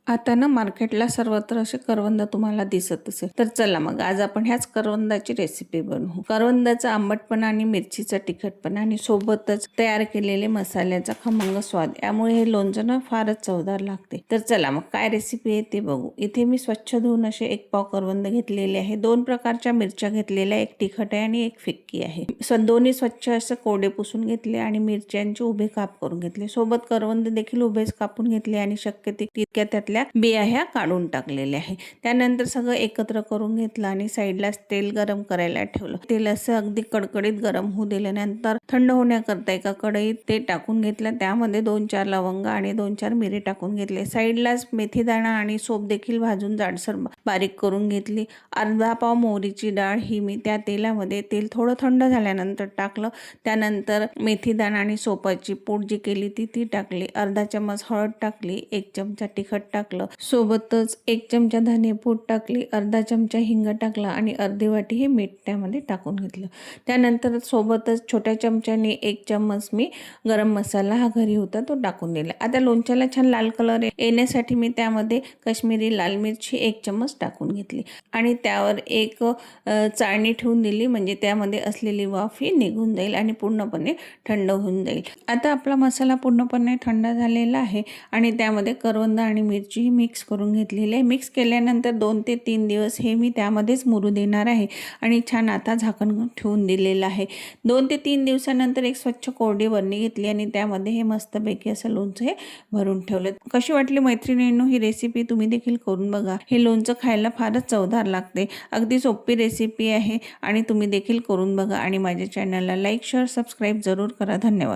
आता ना मार्केटला सर्वत्र असे करवंद तुम्हाला दिसत असेल, तर चला मग आज आपण ह्याच करवंदाची रेसिपी बनवू। करवंदाचा आंबटपणा आणि मिरचीचा तिखटपणा आणि सोबतच तयार केलेले मसाल्याचा खमंग स्वाद, यामुळे हे लोणचं ना फारच चवदार लागते। तर चला मग काय रेसिपी आहे ते बघू। इथे मी स्वच्छ धुवून असे 1 पाव करवंद घेतलेले आहे, 2 प्रकारच्या मिरच्या घेतलेल्या, 1 तिखट आहे आणि 1 फिक्की आहे। दोन्ही स्वच्छ असं कोरडे पुसून घेतले आणि मिरच्यांचे उभे काप करून घेतले। सोबत करवंद देखील उभेच कापून घेतले आणि शक्य तितक्या त्यातल्या बिया ह्या काढून टाकलेल्या आहे। त्यानंतर सगळं एकत्र करून घेतलं आणि साईडला तेल गरम करायला ठेवलं। तेल असं अगदी कडकडीत गरम होऊ दिल्यानंतर थंड होण्याकरता एका कढईत ते टाकून घेतलं। त्यामध्ये 2-4 लवंग आणि 2-4 मिरी टाकून घेतले। साईडलाच मेथीदाणा आणि सोप देखील भाजून जाडसर बारीक करून घेतली। अर्धा पाव मोहरीची डाळ ही मी त्या तेलामध्ये, तेल थोडं थंड झाल्यानंतर टाकलं। त्यानंतर मेथीदाणा आणि सोपाची पूड जी केली ती टाकली। अर्धा चमच हळद टाकली, 1 चमचा तिखट टाकलं, सोबतच 1 चमचा धनेपूड टाकली, अर्धा चमचा हिंग टाकला आणि अर्धी वाटी हे मीठ त्यामध्ये टाकून घेतलं। त्यानंतर सोबतच छोट्या चमच्याने 1 चमच मी गरम मसाला हा घरी होता तो टाकून दिला। आता लोणच्याला छान लाल कलर येण्यासाठी मी त्यामध्ये काश्मीरी लाल मिरची 1 चमच टाकून घेतली आणि त्यावर एक चाळणी ठेवून दिली, म्हणजे त्यामध्ये असलेली वाफ ही निघून जाईल आणि पूर्णपणे थंड होऊन जाईल। आता आपला मसाला पूर्णपणे थंड झालेला आहे आणि त्यामध्ये करवंद आणि मिरची मिक्स करून घेतलेली आहे। मिक्स केल्यानंतर 2 ते 3 दिवस हे मी त्यामध्येच मुरू देणार आहे आणि छान आता झाकण ठेवून दिलेलं आहे। 2 ते 3 दिवसानंतर एक स्वच्छ कोरडी बरणी घेतली आणि त्यामध्ये हे मस्तपैकी असं लोणचं हे भरून ठेवलं। कशी वाटली मैत्रिणींनो ही रेसिपी? तुम्ही देखील करून बघा। हे लोणचं खायला फारच चवदार लागते। अगदी सोपी रेसिपी आहे आणि तुम्ही देखील करून बघा आणि माझ्या चॅनलला लाईक, शेअर, सबस्क्राईब जरूर करा। धन्यवाद।